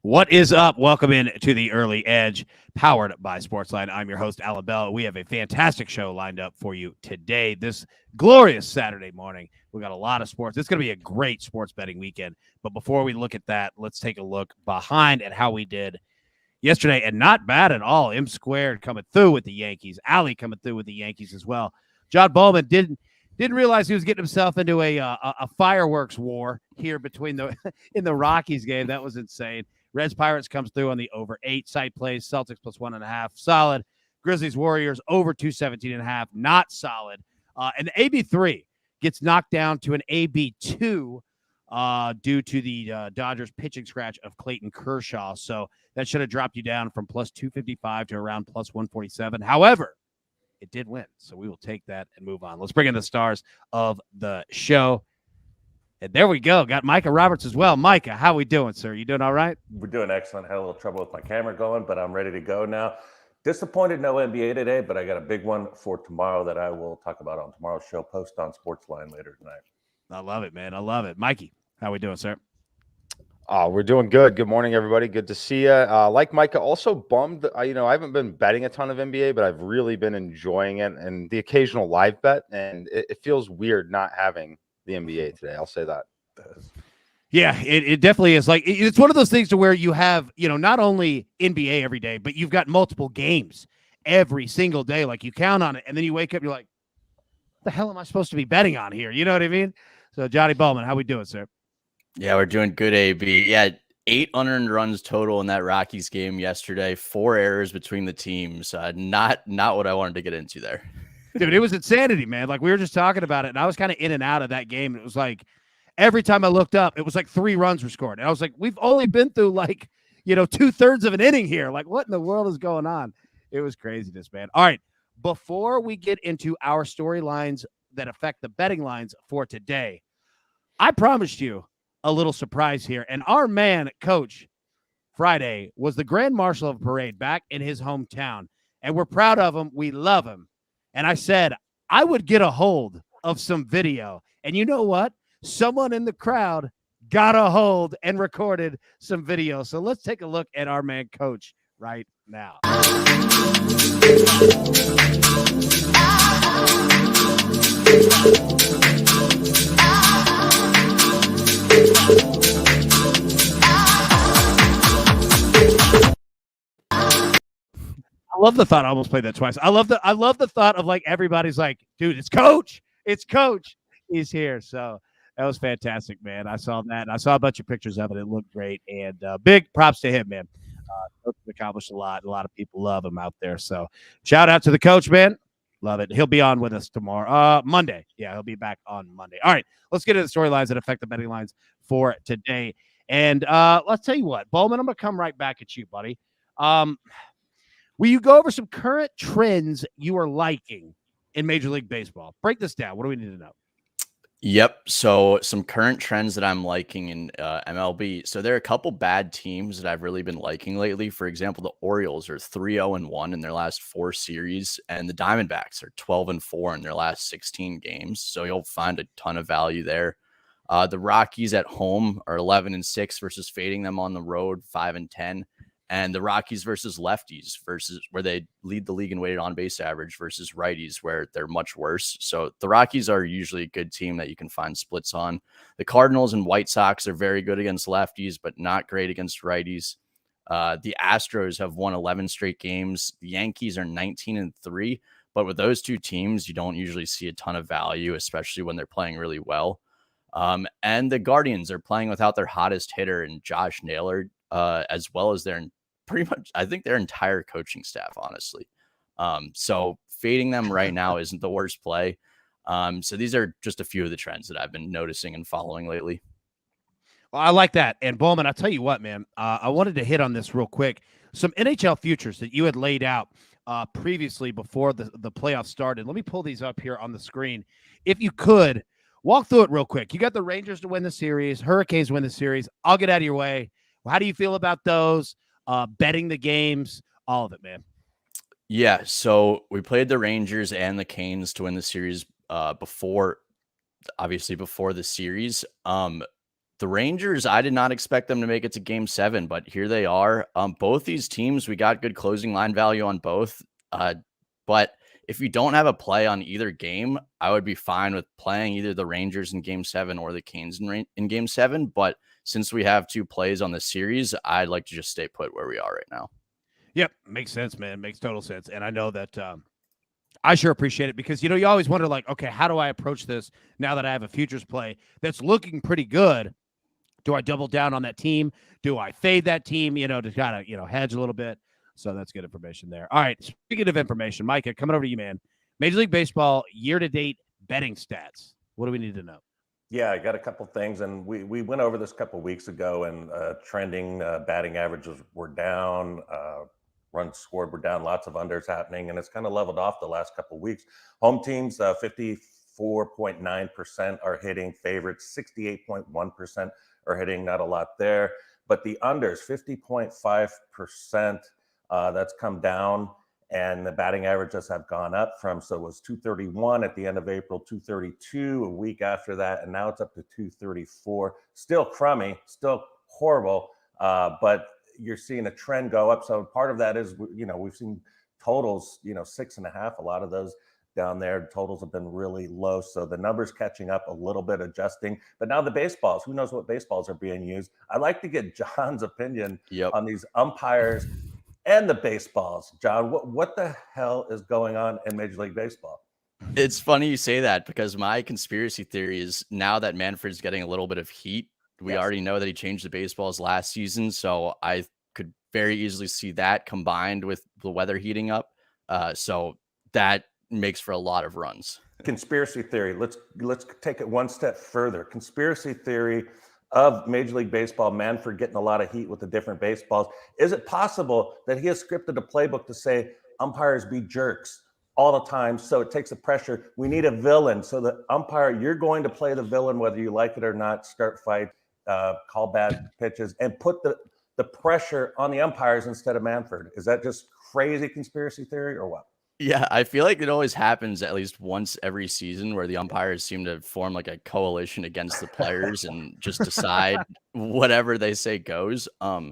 What is up? Welcome in to the Early Edge, powered by SportsLine. I'm your host, Alan Bell. We have a fantastic show lined up for you today, this glorious Saturday morning. We got a lot of sports. It's going to be a great sports betting weekend. But before we look at that, let's take a look behind at how we did yesterday, and not bad at all. M Squared coming through with the Yankees. Allie coming through with the Yankees as well. John Bowman didn't realize he was getting himself into a fireworks war here between in the Rockies game. That was insane. Reds Pirates comes through on the over 8 side plays. Celtics plus 1.5, solid. Grizzlies Warriors over 217.5, not solid. And the AB3 gets knocked down to an AB2 due to the Dodgers pitching scratch of Clayton Kershaw. So that should have dropped you down from plus 255 to around plus 147. However, it did win, so we will take that and move on. Let's bring in the stars of the show. And there we go. Got Micah Roberts as well. Micah, how we doing, sir? You doing all right? We're doing excellent. Had a little trouble with my camera going, but I'm ready to go now. Disappointed no NBA today, but I got a big one for tomorrow that I will talk about on tomorrow's show. Post on SportsLine later tonight. I love it, man. I love it. Mikey, how we doing, sir? We're doing good. Good morning, everybody. Good to see you. Like Micah, also bummed. I haven't been betting a ton of NBA, but I've really been enjoying it and the occasional live bet. And it feels weird not having the NBA today. I'll say that. Yeah, it definitely is. Like, it's one of those things to where you have, not only NBA every day, but you've got multiple games every single day. Like, you count on it, and then you wake up, you're like, what the hell am I supposed to be betting on here? You know what I mean? So, Johnny Bowman, how we doing, sir? Yeah, we're doing good, AB. Yeah, 8 unearned runs total in that Rockies game yesterday. 4 errors between the teams. Not what I wanted to get into there. Dude, it was insanity, man. Like, we were just talking about it, and I was kind of in and out of that game. It was like every time I looked up, it was like 3 runs were scored. And I was like, we've only been through like, 2/3 of an inning here. Like, what in the world is going on? It was craziness, man. All right, before we get into our storylines that affect the betting lines for today, I promised you a little surprise here. And our man, Coach Friday, was the Grand Marshal of a parade back in his hometown. And we're proud of him. We love him. And I said I would get a hold of some video. And you know what? Someone in the crowd got a hold and recorded some video. So let's take a look at our man, Coach, right now. I love the thought. I almost played that twice. I love the thought of like everybody's like, dude, it's Coach. It's Coach. He's here. So that was fantastic, man. I saw that. And I saw a bunch of pictures of it. It looked great. And big props to him, man. Coach accomplished a lot. A lot of people love him out there. So shout out to the Coach, man. Love it. He'll be on with us tomorrow. Monday. Yeah, he'll be back on Monday. All right, let's get into the storylines that affect the betting lines for today. And let's tell you what, Bowman, I'm going to come right back at you, buddy. Will you go over some current trends you are liking in Major League Baseball? Break this down. What do we need to know? Yep. So some current trends that I'm liking in MLB. So there are a couple bad teams that I've really been liking lately. For example, the Orioles are 3-0-1 in their last 4 series, and the Diamondbacks are 12-4 in their last 16 games. So you'll find a ton of value there. The Rockies at home are 11-6 versus fading them on the road, 5-10. And the Rockies versus lefties versus where they lead the league in weighted on base average versus righties where they're much worse. So the Rockies are usually a good team that you can find splits on. The Cardinals and White Sox are very good against lefties, but not great against righties. The Astros have won 11 straight games. The Yankees are 19-3, but with those two teams, you don't usually see a ton of value, especially when they're playing really well. And the Guardians are playing without their hottest hitter and Josh Naylor, as well as their pretty much, I think, their entire coaching staff, honestly. So fading them right now isn't the worst play. So these are just a few of the trends that I've been noticing and following lately. Well, I like that. And Bowman, I'll tell you what, man, I wanted to hit on this real quick. Some NHL futures that you had laid out previously before the playoffs started. Let me pull these up here on the screen. If you could, walk through it real quick. You got the Rangers to win the series, Hurricanes win the series. I'll get out of your way. How do you feel about those? Betting the games, all of it, man. Yeah, so we played the Rangers and the Canes to win the series before the series. The Rangers, I did not expect them to make it to game 7, but here they are. Both these teams, we got good closing line value on both. But if you don't have a play on either game, I would be fine with playing either the Rangers in game 7 or the Canes in game 7. But since we have 2 plays on the series, I'd like to just stay put where we are right now. Yep. Makes sense, man. Makes total sense. And I know that I sure appreciate it because, you always wonder, like, okay, how do I approach this now that I have a futures play that's looking pretty good? Do I double down on that team? Do I fade that team, to kind of, hedge a little bit? So that's good information there. All right. Speaking of information, Micah, coming over to you, man. Major League Baseball year-to-date betting stats. What do we need to know? Yeah, I got a couple things, and we went over this a couple weeks ago, and trending batting averages were down, runs scored were down, lots of unders happening, and it's kind of leveled off the last couple weeks. Home teams, 54.9% are hitting, favorites 68.1% are hitting, not a lot there. But the unders, 50.5%, that's come down, and the batting averages have gone up from, so it was 231 at the end of April, 232 a week after that, and now it's up to 234. Still crummy, still horrible, but you're seeing a trend go up. So part of that is, we've seen totals, 6.5, a lot of those down there. Totals have been really low. So the numbers catching up a little bit, adjusting. But now the baseballs, who knows what baseballs are being used? I'd like to get John's opinion on these umpires and the baseballs. John, what the hell is going on in Major League Baseball? It's funny you say that because my conspiracy theory is now that Manfred's getting a little bit of heat, we already know that he changed the baseballs last season. So I could very easily see that combined with the weather heating up. So that makes for a lot of runs. Conspiracy theory. Let's take it one step further. Conspiracy theory of Major League Baseball, Manfred getting a lot of heat with the different baseballs. Is it possible that he has scripted a playbook to say umpires be jerks all the time, so it takes the pressure? We need a villain. So the umpire, you're going to play the villain whether you like it or not, start fight, call bad pitches, and put the pressure on the umpires instead of Manfred. Is that just crazy conspiracy theory or what? Yeah, I feel like it always happens at least once every season where the umpires seem to form like a coalition against the players and just decide whatever they say goes. I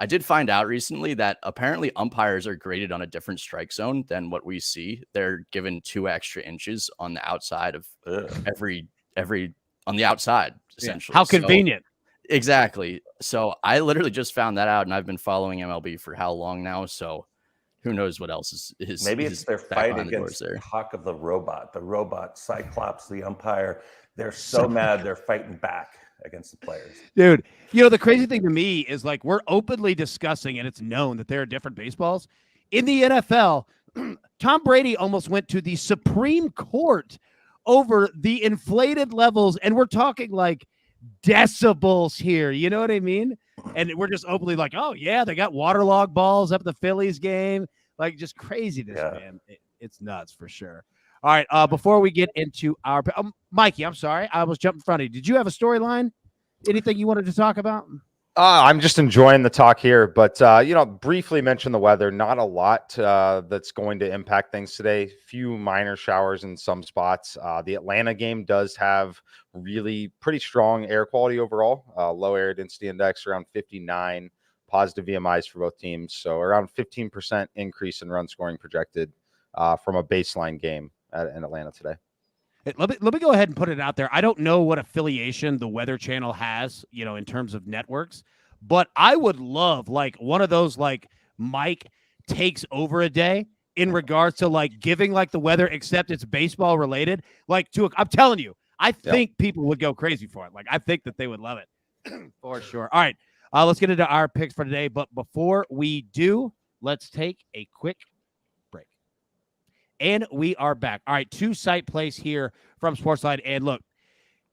did find out recently that apparently umpires are graded on a different strike zone than what we see. They're given 2 extra inches on the outside of every on the outside, essentially. How convenient. Exactly. So I literally just found that out, and I've been following MLB for how long now? So who knows what else is maybe it's their fight against there. Hawk of the robot, Cyclops, the umpire. They're so mad they're fighting back against the players. Dude, the crazy thing to me is, like, we're openly discussing, and it's known that there are different baseballs. In the NFL, Tom Brady almost went to the Supreme Court over the inflated levels, and we're talking like decibels here. You know what I mean? And we're just openly like, oh, yeah, they got waterlogged balls up at the Phillies game. Like, just craziness, man. It's nuts for sure. All right, before we get into our Mikey, I'm sorry, I was jumping in front of you. Did you have a storyline? Anything you wanted to talk about? I'm just enjoying the talk here, but briefly mention the weather. Not a lot that's going to impact things today. Few minor showers in some spots. The Atlanta game does have really pretty strong air quality overall. Low air density index around 59. Positive VMIs for both teams, so around 15% increase in run scoring projected from a baseline game in Atlanta today. Let me go ahead and put it out there. I don't know what affiliation the Weather Channel has, in terms of networks, but I would love, like, one of those, like, Mike takes over a day in regards to, like, giving, like, the weather, except it's baseball related. Like, I'm telling you, I think people would go crazy for it. Like, I think that they would love it for sure. All right, let's get into our picks for today. But before we do, let's take a quick break. And we are back. All right, 2 site plays here from SportsLine. And look,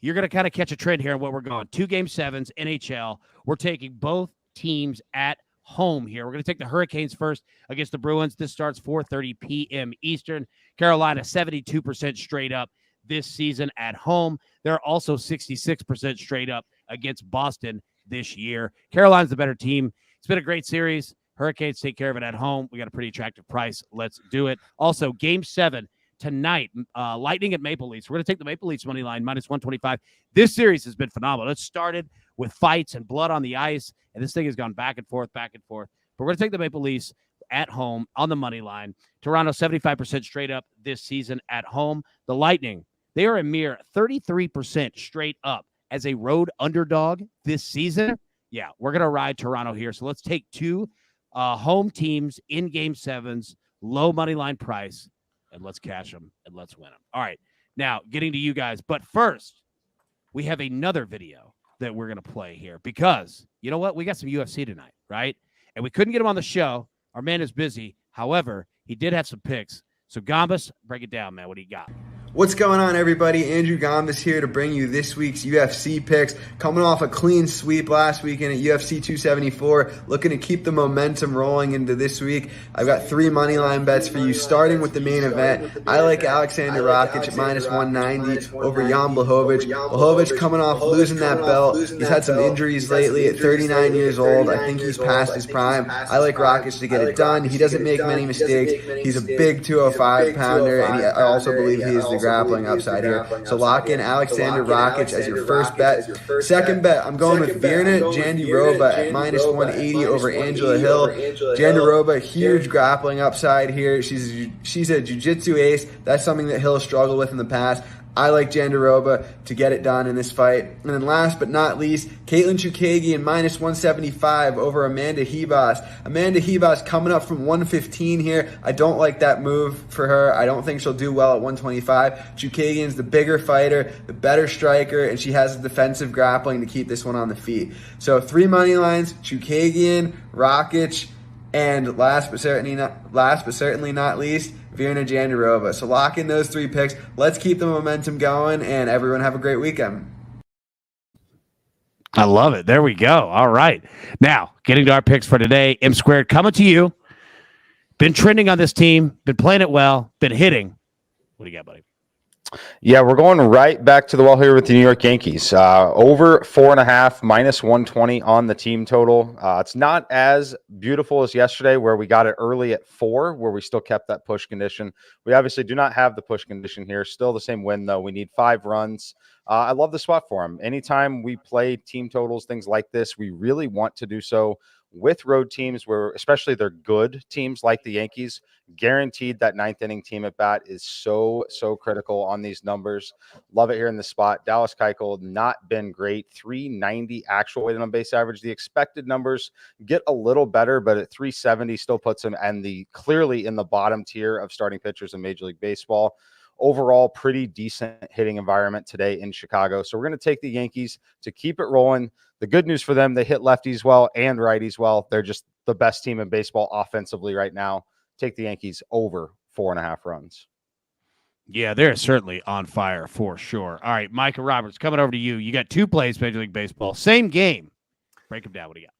you're going to kind of catch a trend here on what we're going. 2 game 7s, NHL. We're taking both teams at home here. We're going to take the Hurricanes first against the Bruins. This starts 4:30 p.m. Eastern. Carolina, 72% straight up this season at home. They're also 66% straight up against Boston this year. Carolina's the better team. It's been a great series. Hurricanes take care of it at home. We got a pretty attractive price. Let's do it. Also, Game 7, tonight. Lightning at Maple Leafs. We're going to take the Maple Leafs money line minus 125. This series has been phenomenal. It started with fights and blood on the ice, and this thing has gone back and forth, back and forth. But we're going to take the Maple Leafs at home on the money line. Toronto 75% straight up this season at home. The Lightning, they are a mere 33% straight up as a road underdog this season. Yeah, we're going to ride Toronto here. So let's take two home teams in game sevens, low money line price, and let's cash them and let's win them. All right, now getting to you guys. But first, we have another video that we're going to play here because you know what? We got some UFC tonight, right? And we couldn't get him on the show. Our man is busy. However, he did have some picks. So, Gambas, break it down, man. What do you got? What's going on, everybody? Andrew Gambas here to bring you this week's UFC picks. Coming off a clean sweep last weekend at UFC 274, looking to keep the momentum rolling into this week. I've got 3 money line bets for you, starting with the main event. I like Alexander Rakic at minus 190 over Jan Blachowicz. Blachowicz coming off losing that belt. He's had some injuries lately at 39 years old. I think he's past his prime. I like Rakic to get it done. He doesn't make many mistakes. He's a big 205-pounder, and I also believe he is the grappling upside here. So lock in Alexander Rakic as your first bet. Second bet, I'm going with Virna Jandiroba at minus 180 over Angela Hill. Jandiroba, huge grappling upside here. She's a jiu-jitsu ace. That's something that Hill struggled with in the past. I like Jandiroba to get it done in this fight. And then last but not least, Caitlin Chukagian minus 175 over Amanda Ribas. Amanda Ribas coming up from 115 here. I don't like that move for her. I don't think she'll do well at 125. Chukagian's the bigger fighter, the better striker, and she has the defensive grappling to keep this one on the feet. So 3 money lines, Chukagian, Rakic, and last but certainly not least, Virna Jandiroba. So lock in those 3 picks. Let's keep the momentum going, and everyone have a great weekend. I love it. There we go. All right. Now, getting to our picks for today, M Squared coming to you. Been trending on this team, been playing it well, been hitting. What do you got, buddy? Yeah, we're going right back to the well here with the New York Yankees. Over 4.5, minus 120 on the team total. It's not as beautiful as yesterday where we got it early at 4, where we still kept that push condition. We obviously do not have the push condition here. Still the same win, though. We need 5 runs. I love the spot for them. Anytime we play team totals, things like this, we really want to do so with road teams where, especially they're good teams like the Yankees. Guaranteed that 9th inning team at bat is so critical on these numbers. Love it here in the spot. Dallas Keuchel not been great. 390 actual weighted on base average. The expected numbers get a little better, but at 370 still puts him clearly in the bottom tier of starting pitchers in Major League Baseball. Overall, pretty decent hitting environment today in Chicago. So we're going to take the Yankees to keep it rolling. The good news for them, they hit lefties well and righties well. They're just the best team in baseball offensively right now. Take the Yankees over 4.5 runs. Yeah, they're certainly on fire for sure. All right, Micah Roberts, coming over to you. You got 2 plays, Major League Baseball. Same game. Break them down. What do you got?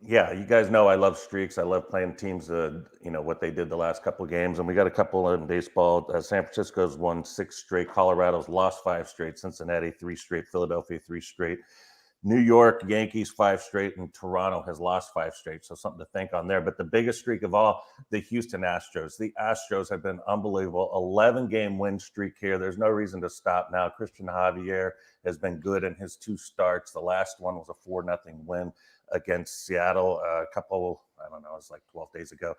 Yeah, you guys know I love streaks. I love playing teams, what they did the last couple of games. And we got a couple in baseball. San Francisco's won 6 straight. Colorado's lost 5 straight. Cincinnati, 3 straight. Philadelphia, 3 straight. New York, Yankees, 5 straight. And Toronto has lost 5 straight. So something to think on there. But the biggest streak of all, the Houston Astros. The Astros have been unbelievable. 11-game win streak here. There's no reason to stop now. Christian Javier has been good in his 2 starts. The last one was a 4-0 win against Seattle it was like 12 days ago.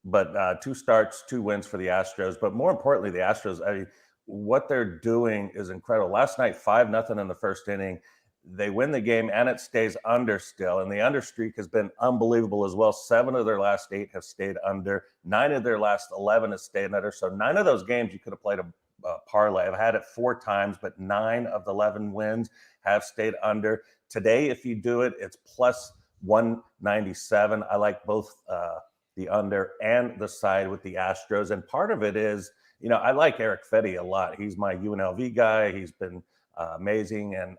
But 2 starts, 2 wins for the Astros. But more importantly, the Astros, what they're doing is incredible. Last night, 5-0 in the first inning. They win the game, and it stays under still. And the under streak has been unbelievable as well. 7 of their last 8 have stayed under. 9 of their last 11 have stayed under. So 9 of those games you could have played a parlay. I've had it 4 times, but 9 of the 11 wins have stayed under. Today, if you do it, it's plus 197. I like both the under and the side with the Astros. And part of it is, I like Eric Fedde a lot. He's my UNLV guy. He's been amazing and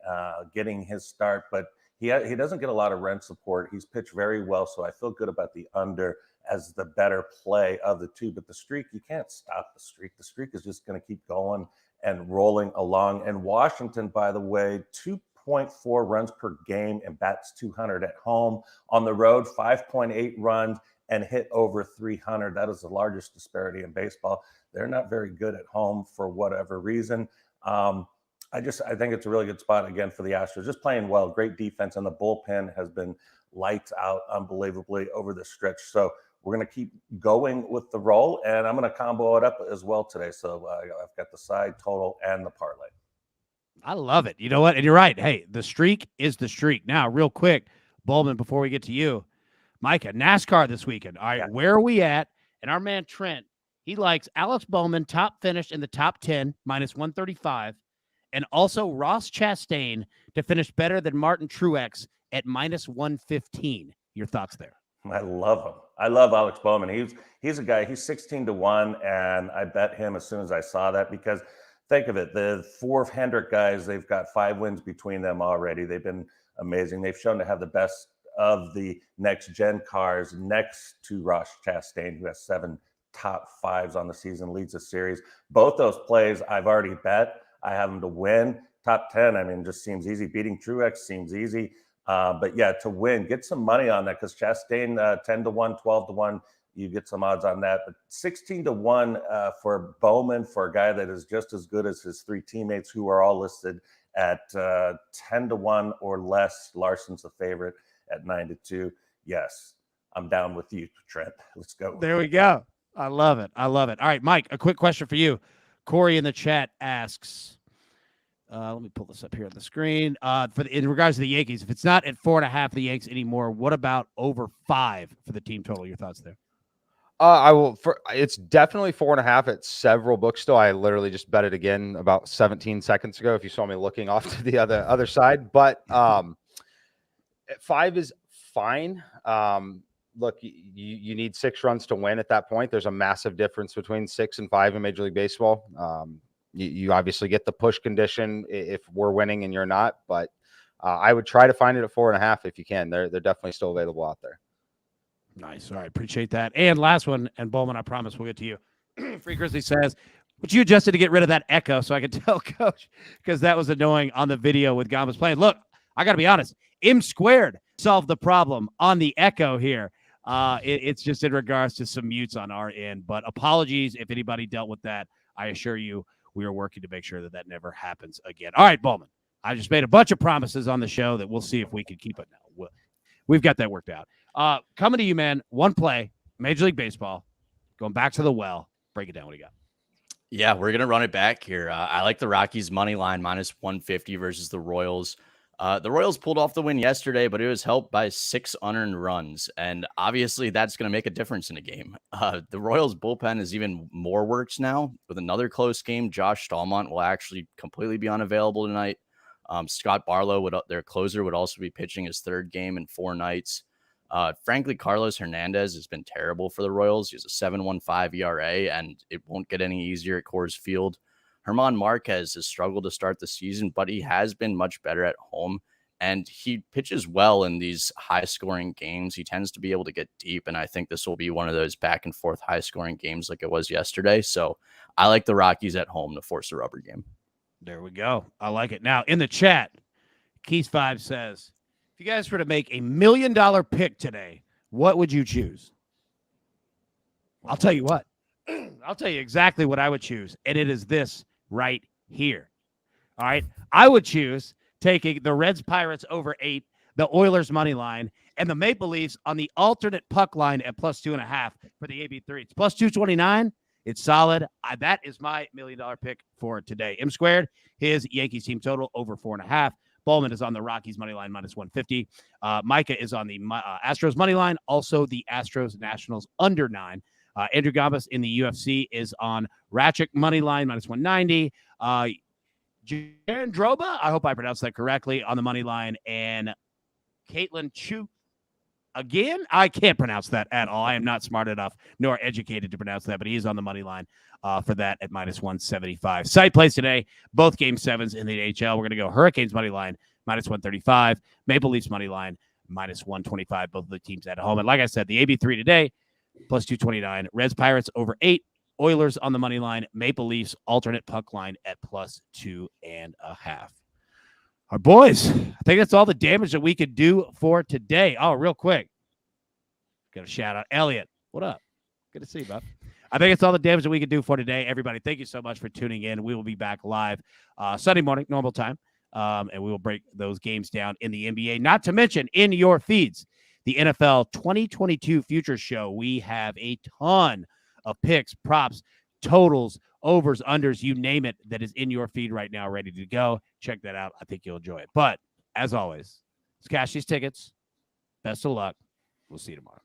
getting his start, but he doesn't get a lot of run support. He's pitched very well, so I feel good about the under as the better play of the 2. But the streak, you can't stop the streak. The streak is just going to keep going and rolling along. And Washington, by the way, 2.4 runs per game and bats 200 at home. On the road, 5.8 runs and hit over 300. That is the largest disparity in baseball. they're not very good at home for whatever reason. I think it's a really good spot again for the Astros, just playing well, great defense, and the bullpen has been lights out unbelievably over the stretch. So we're going to keep going with the roll, and I'm going to combo it up as well today. So I've got the side total and the parlay. I love it. You know what? And you're right. Hey, the streak is the streak. Now, real quick, Bowman, before we get to you, Micah, NASCAR this weekend. All right, Where are we at? And our man Trent, he likes Alex Bowman, top finish in the top 10, minus 135, and also Ross Chastain to finish better than Martin Truex at minus 115. Your thoughts there? I love him. I love Alex Bowman. He's a guy, he's 16-1, and I bet him as soon as I saw that, because think of it, the 4 Hendrick guys, they've got 5 wins between them already. They've been amazing. They've shown to have the best of the next-gen cars next to Ross Chastain, who has 7 top 5s on the season, leads the series. Both those plays I've already bet. I have them to win. Top 10, I mean, just seems easy. Beating Truex seems easy. But yeah, to win, get some money on that, because Chastain 10-1, 12-1, you get some odds on that. But 16-1 for Bowman, for a guy that is just as good as his 3 teammates, who are all listed at 10-1 or less. Larson's the favorite at 9-2. Yes, I'm down with you, Trent. Let's go. There we go. I love it. I love it. All right, Mike, a quick question for you. Corey in the chat asks, let me pull this up here on the screen. In regards to the Yankees, if it's not at 4.5 the Yanks anymore, what about over 5 for the team total? Your thoughts there? It's definitely 4.5 at several books still. I literally just bet it again about 17 seconds ago, if you saw me looking off to the other side. But 5 is fine. Look, you need 6 runs to win at that point. There's a massive difference between 6 and 5 in Major League Baseball. You obviously get the push condition if we're winning and you're not, but I would try to find it at 4.5 if you can. They're definitely still available out there. Nice. All right. Appreciate that. And last one, and Bowman, I promise we'll get to you. Free Grizzly says, but you adjusted to get rid of that echo so I could tell Coach, because that was annoying on the video with Gambas playing. Look, I got to be honest. M squared solved the problem on the echo here. It's just in regards to some mutes on our end, but apologies if anybody dealt with that. I assure you, we are working to make sure that never happens again. All right, Bowman, I just made a bunch of promises on the show that we'll see if we can keep it now. We've got that worked out. Coming to you, man, one play, Major League Baseball, going back to the well. Break it down. What do you got? Yeah, we're going to run it back here. I like the Rockies money line minus 150 versus the Royals. The Royals pulled off the win yesterday, but it was helped by 6 unearned runs. And obviously that's going to make a difference in a game. The Royals bullpen is even more works now. With another close game, Josh Stallmont will actually completely be unavailable tonight. Scott Barlow, their closer, would also be pitching his 3rd game in 4 nights. Frankly, Carlos Hernandez has been terrible for the Royals. He has a 7.15 ERA, and it won't get any easier at Coors Field. Herman Marquez has struggled to start the season, but he has been much better at home, and he pitches well in these high-scoring games. He tends to be able to get deep, and I think this will be one of those back-and-forth high-scoring games like it was yesterday. So I like the Rockies at home to force a rubber game. There we go. I like it. Now, in the chat, Keys5 says, if you guys were to make $1 million pick today, what would you choose? I'll tell you what. I'll tell you exactly what I would choose, and it is this right here. All right? I would choose taking the Reds Pirates over 8, the Oilers money line, and the Maple Leafs on the alternate puck line at plus 2.5 for the AB3. It's plus 229. It's solid. That is my $1 million pick for today. M squared, his Yankees team total over 4.5. Bowman is on the Rockies money line minus 150. Micah is on the Astros money line. Also the Astros Nationals under 9. Andrew Gambas in the UFC is on Ratchik money line minus 190. Jaron Droba, I hope I pronounced that correctly, on the money line. And Caitlin Chu, again, I can't pronounce that at all. I am not smart enough nor educated to pronounce that, but he is on the money line for that at minus 175. Side plays today, both game 7s in the NHL. We're going to go Hurricanes money line minus 135, Maple Leafs money line minus 125, both of the teams at home. And like I said, the AB3 today, plus 229, Reds Pirates over 8, Oilers on the money line, Maple Leafs alternate puck line at plus 2.5. Our boys, I think that's all the damage that we could do for today. Oh, real quick, got a shout out, Elliot. What up? Good to see you, bud. I think it's all the damage that we can do for today. Everybody, thank you so much for tuning in. We will be back live Sunday morning, normal time, and we will break those games down in the NBA. Not to mention in your feeds, the NFL 2022 Futures Show. We have a ton of picks, props, totals, overs, unders, you name it, that is in your feed right now, ready to go. Check that out. I think you'll enjoy it. But as always, let's cash these tickets. Best of luck. We'll see you tomorrow.